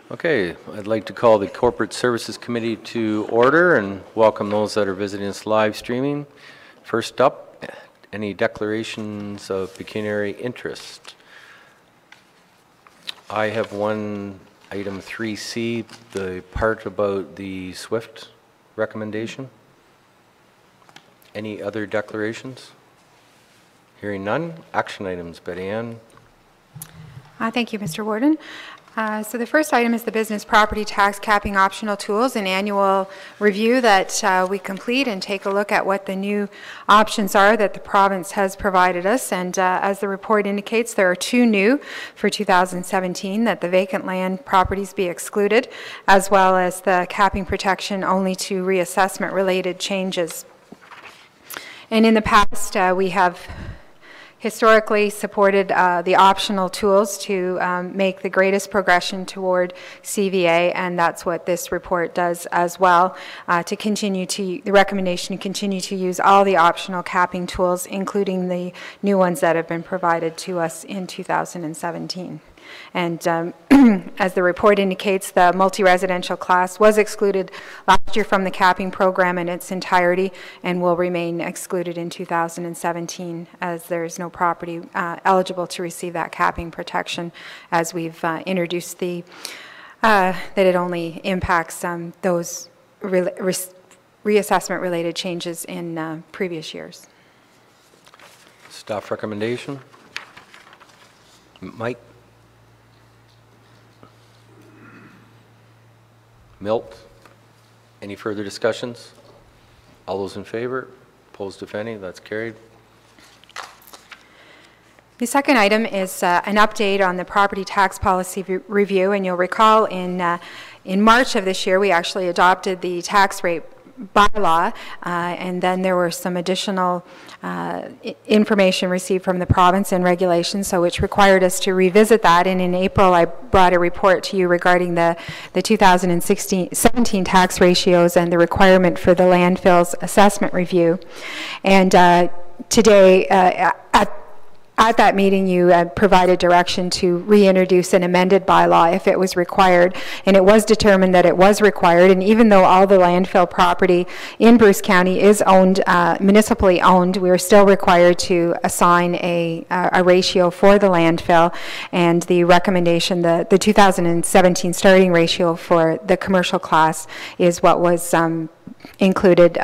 Okay, I'd like to call the Corporate Services Committee to order and welcome those that are visiting us live streaming. First up, any declarations of pecuniary interest? I have one, item 3C, the part about the SWIFT recommendation. Any other declarations? Hearing none. Action items, Betty Ann. Thank you, Mr. Warden. So the first item is the business property tax capping optional tools, an annual review that we complete and take a look at what the new options are that the province has provided us. And as the report indicates, there are two new for 2017, that the vacant land properties be excluded, as well as the capping protection only to reassessment related changes. And in the past, we have historically supported the optional tools to make the greatest progression toward CVA, and that's what this report does as well, the recommendation to continue to use all the optional capping tools, including the new ones that have been provided to us in 2017. And as the report indicates, the multi-residential class was excluded last year from the capping program in its entirety and will remain excluded in 2017, as there is no property eligible to receive that capping protection, as we've introduced that it only impacts those reassessment related changes in previous years. Staff recommendation. Mike? Milt, any further discussions? All those in favor? Opposed, if any? That's carried. The second item is an update on the property tax policy review, and you'll recall in March of this year we actually adopted the tax rate bylaw, and then there were some additional information received from the province and regulations, so which required us to revisit that. And in April I brought a report to you regarding the 2017 tax ratios and the requirement for the landfills assessment review. And today at that meeting, you provided direction to reintroduce an amended bylaw if it was required, and it was determined that it was required. And even though all the landfill property in Bruce County is owned, municipally owned, we are still required to assign a ratio for the landfill. And the recommendation, the 2017 starting ratio for the commercial class is what was included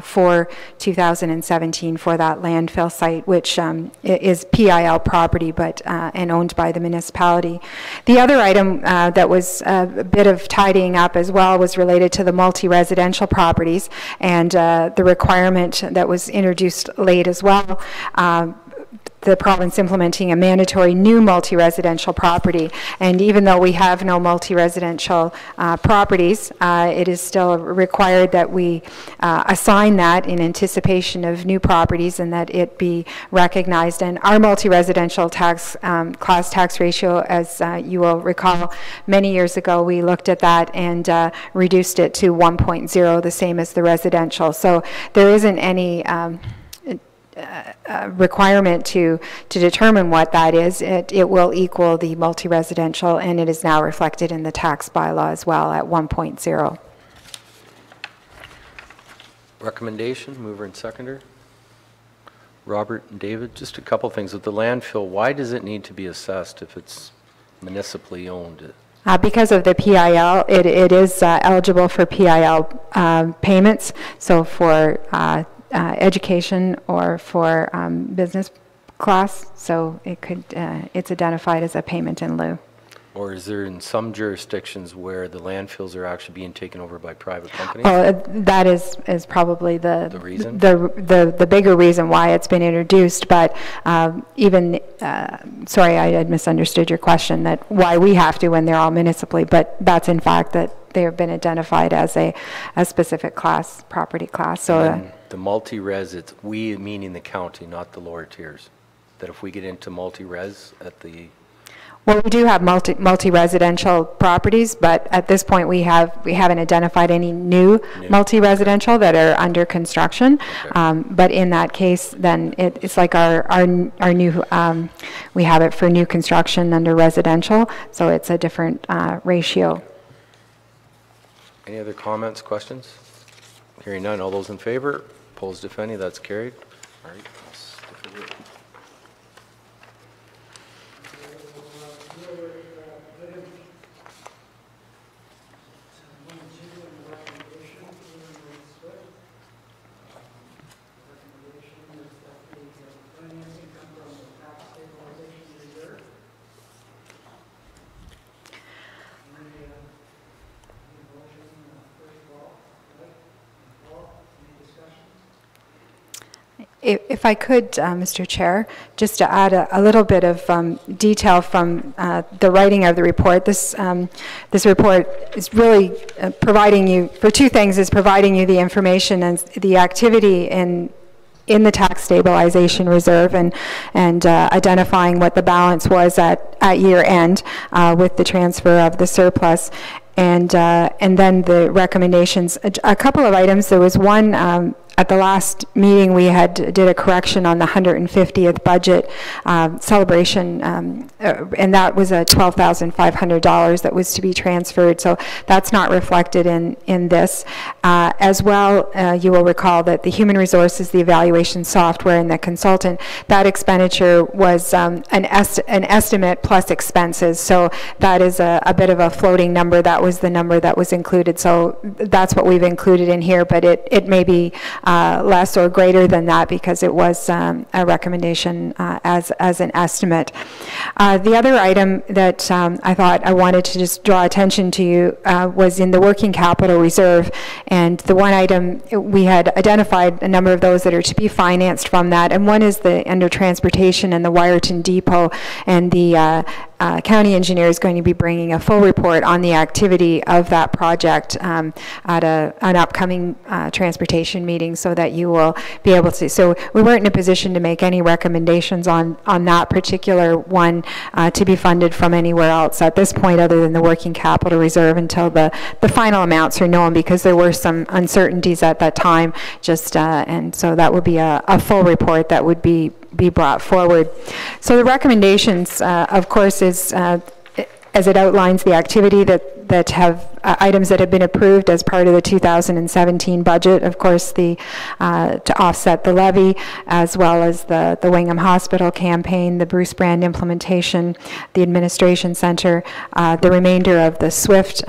for 2017 for that landfill site, which is PIL property, but and owned by the municipality. The other item that was a bit of tidying up as well was related to the multi-residential properties, and the requirement that was introduced late as well, the province implementing a mandatory new multi-residential property. And even though we have no multi-residential properties, it is still required that we assign that in anticipation of new properties and that it be recognized. And our multi-residential tax class tax ratio, as you will recall, many years ago we looked at that and reduced it to 1.0, the same as the residential. So there isn't any requirement to determine what that is. It will equal the multi-residential, and it is now reflected in the tax bylaw as well at 1.0. Recommendation, mover and seconder. Robert and David, just a couple things. With the landfill, why does it need to be assessed if it's municipally owned? Because of the PIL, it is eligible for PIL payments, so for education or for business class, so it could it's identified as a payment in lieu. Or is there in some jurisdictions where the landfills are actually being taken over by private companies? That is probably the reason? The bigger reason why it's been introduced, but even, sorry, I had misunderstood your question, that why we have to when they're all municipally, but that's in fact that they have been identified as a specific class, property class. So the multi-res, it's we meaning the county, not the lower tiers. That if we get into multi-res at the Well, we do have multi-residential properties, but at this point, we haven't identified any new multi-residential that are under construction. Okay. But in that case, then it's like our new, we have it for new construction under residential, so it's a different ratio. Any other comments, questions? Hearing none, all those in favor? Opposed, if any, that's carried. All right. If I could, Mr. Chair, just to add a little bit of detail from the writing of the report. This report is really providing you, for two things, is providing you the information and the activity in the tax stabilization reserve and identifying what the balance was at year end with the transfer of the surplus. And then the recommendations. A couple of items. There was one at the last meeting we did a correction on the 150th budget celebration, and that was a $12,500 that was to be transferred. So that's not reflected in this. As well, you will recall that the human resources, the evaluation software, and the consultant, that expenditure was an estimate plus expenses. So that is a bit of a floating number. That was the number that was included. So that's what we've included in here, but it may be less or greater than that because it was a recommendation as an estimate. The other item that I thought I wanted to just draw attention to you was in the working capital reserve, and the one item we had identified a number of those that are to be financed from that, and one is the under transportation and the Wyerton Depot, and the county engineer is going to be bringing a full report on the activity of that project at an upcoming transportation meeting so that you will be able to. So we weren't in a position to make any recommendations on that particular one to be funded from anywhere else at this point other than the working capital reserve until the final amounts are known, because there were some uncertainties at that time. And so that would be a full report that would be brought forward. So the recommendations, of course, is as it outlines the activity that have items that have been approved as part of the 2017 budget. Of course, to offset the levy, as well as the Wingham Hospital campaign, the Bruce Brand implementation, the administration center, the remainder of the SWIFT.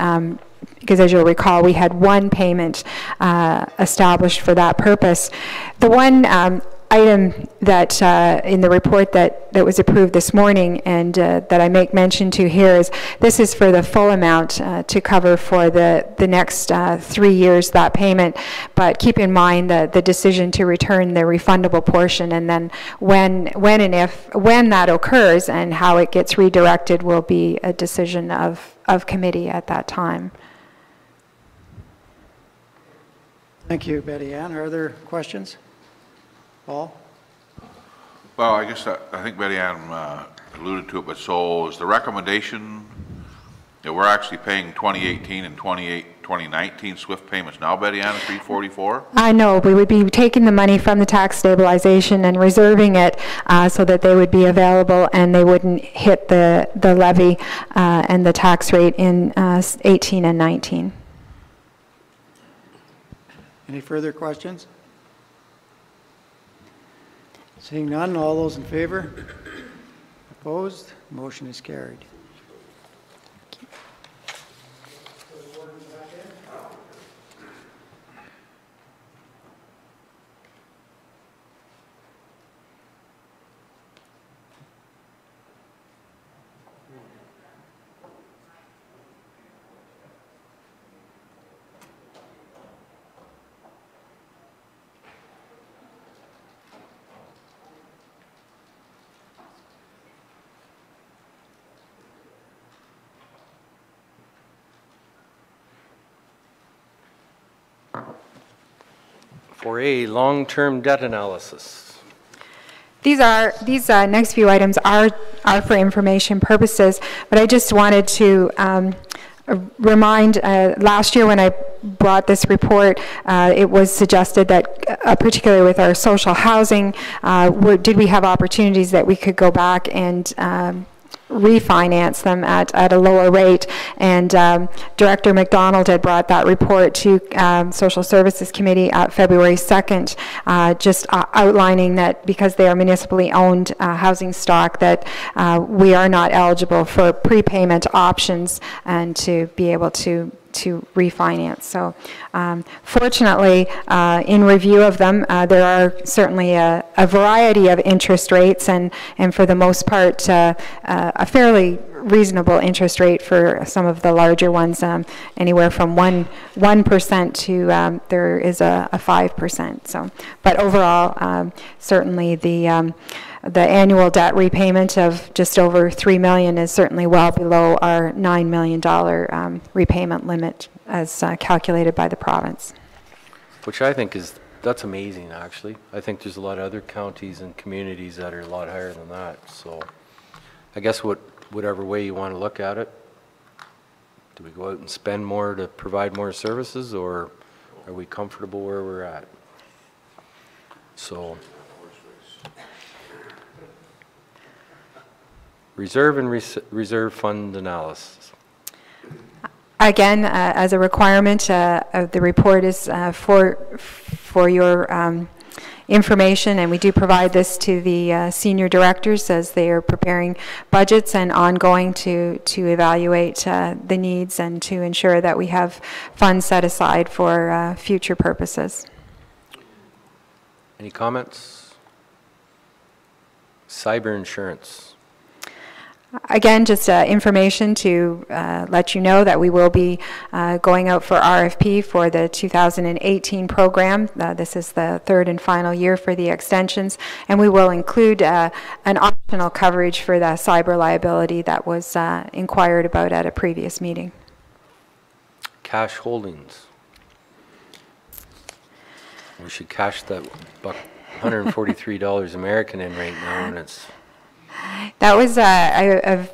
Because as you'll recall, we had one payment established for that purpose. The one item that in the report that was approved this morning and that I make mention to here is this is for the full amount to cover for the next 3 years that payment, but keep in mind the decision to return the refundable portion, and then when that occurs and how it gets redirected will be a decision of committee at that time. Thank you, Betty Ann. Are there questions? Paul? Well, I guess I think Betty Ann alluded to it, but so is the recommendation that we're actually paying 2018 and 2019 SWIFT payments now, Betty Ann, at 344? I know. We would be taking the money from the tax stabilization and reserving it so that they would be available and they wouldn't hit the levy and the tax rate in 18 and 19. Any further questions? Seeing none, all those in favor? Opposed? Motion is carried. 4A, long-term debt analysis. These next few items are are for information purposes, but I just wanted to remind, last year when I brought this report, it was suggested that, particularly with our social housing, did we have opportunities that we could go back and refinance them at a lower rate, and Director McDonald had brought that report to Social Services Committee at February 2nd, just outlining that because they are municipally owned housing stock, that we are not eligible for prepayment options and to be able to refinance. So fortunately, in review of them, there are certainly a variety of interest rates, and for the most part, a fairly reasonable interest rate for some of the larger ones, anywhere from 1% to there is a 5%. So, but overall, certainly the annual debt repayment of just over $3 million is certainly well below our $9 million repayment limit as calculated by the province. Which I think that's amazing, actually. I think there's a lot of other counties and communities that are a lot higher than that. So I guess whatever way you want to look at it, do we go out and spend more to provide more services, or are we comfortable where we're at? So reserve and reserve fund analysis. Again, as a requirement, the report is for your information, and we do provide this to the senior directors as they are preparing budgets and ongoing to evaluate the needs and to ensure that we have funds set aside for future purposes. Any comments? Cyber insurance. Again, just information to let you know that we will be going out for RFP for the 2018 program. This is the third and final year for the extensions, and we will include an optional coverage for the cyber liability that was inquired about at a previous meeting. Cash holdings. We should cash that $143 American in right now, and it's... That was, I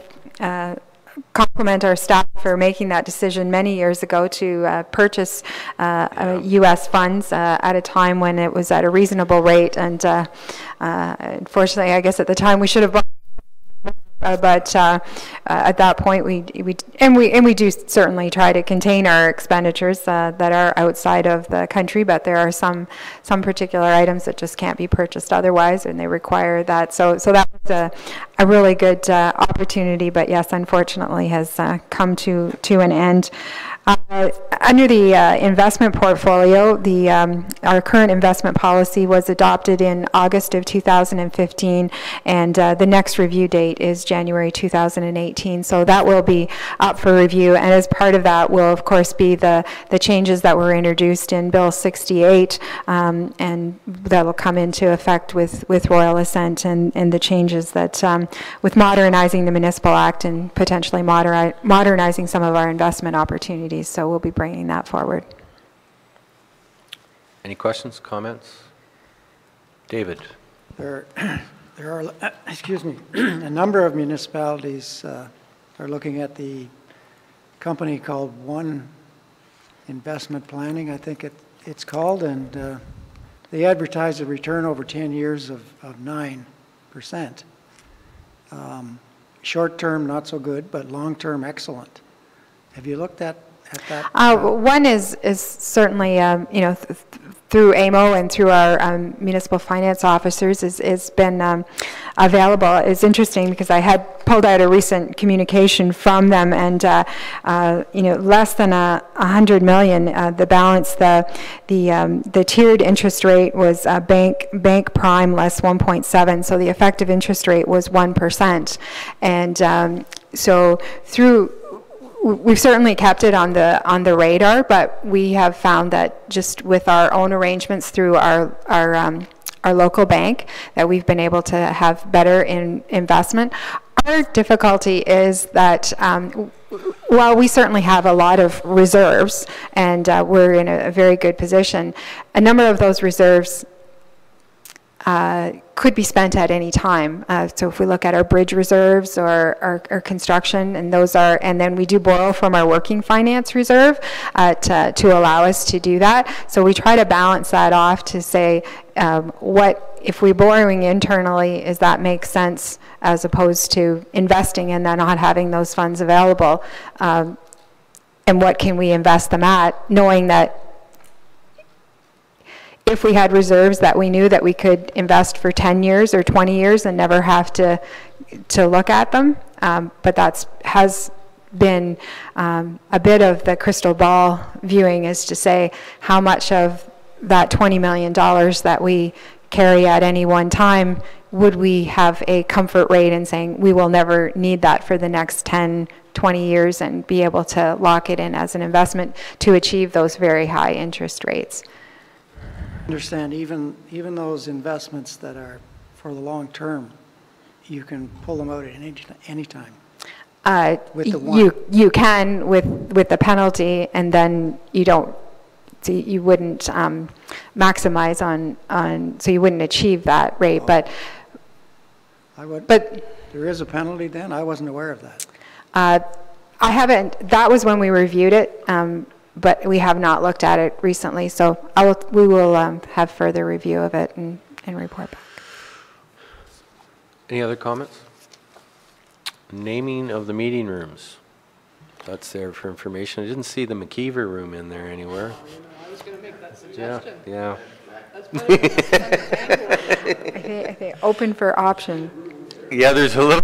compliment our staff for making that decision many years ago to purchase U.S. funds at a time when it was at a reasonable rate, and unfortunately, I guess at the time we should have bought. But at that point, we do certainly try to contain our expenditures that are outside of the country. But there are some particular items that just can't be purchased otherwise, and they require that. So that was a really good opportunity. But yes, unfortunately, has come to an end. Under the investment portfolio, our current investment policy was adopted in August of 2015, and the next review date is January 2018. So that will be up for review, and as part of that will, of course, be the changes that were introduced in Bill 68, and that will come into effect with royal assent, and the changes that with modernizing the Municipal Act and potentially modernizing some of our investment opportunities. So we'll be bringing that forward. Any questions, comments? David. There are, excuse me, a number of municipalities are looking at the company called One Investment Planning, I think it's called, and they advertise a return over 10 years of 9%. Short term, not so good, but long term, excellent. Have you looked at that? One is certainly, through AMO and through our municipal finance officers is been available. It's interesting because I had pulled out a recent communication from them, and less than $100 million. The balance, the tiered interest rate was bank prime less 1.7, so the effective interest rate was 1%, and so through. We've certainly kept it on the radar, but we have found that just with our own arrangements through our local bank, that we've been able to have better investment. Our difficulty is that while we certainly have a lot of reserves, and we're in a very good position, a number of those reserves could be spent at any time. So if we look at our bridge reserves or our construction, and those are, and then we do borrow from our working finance reserve to allow us to do that. So we try to balance that off to say, what, if we're borrowing internally, does that make sense as opposed to investing and then not having those funds available? And what can we invest them at, knowing that if we had reserves that we knew that we could invest for 10 years or 20 years and never have to look at them. But that has been a bit of the crystal ball viewing, is to say how much of that $20 million that we carry at any one time would we have a comfort rate in saying we will never need that for the next 10, 20 years and be able to lock it in as an investment to achieve those very high interest rates. Understand, even those investments that are for the long term, you can pull them out at any time. With the one. You can with the penalty, and then you don't. So you wouldn't maximize on. So you wouldn't achieve that rate, but. I would. But there is a penalty then? I wasn't aware of that. I haven't. That was when we reviewed it. But we have not looked at it recently, so we will have further review of it and report back. Any other comments? Naming of the meeting rooms. That's there for information. I didn't see the McKeever room in there anywhere. I was going to make that suggestion. Yeah. That's better than the I think open for option. Yeah, there's a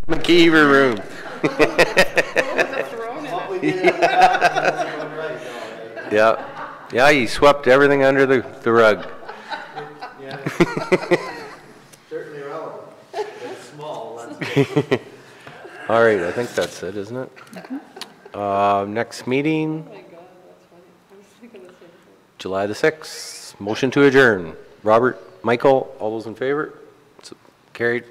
McKeever room. Yeah, you swept everything under the rug. Certainly relevant. It's small. All right, I think that's it, isn't it? Next meeting, Oh my God, that's funny. I was thinking the same thing. July the 6th. Motion to adjourn. Robert, Michael, all those in favor? So, carried.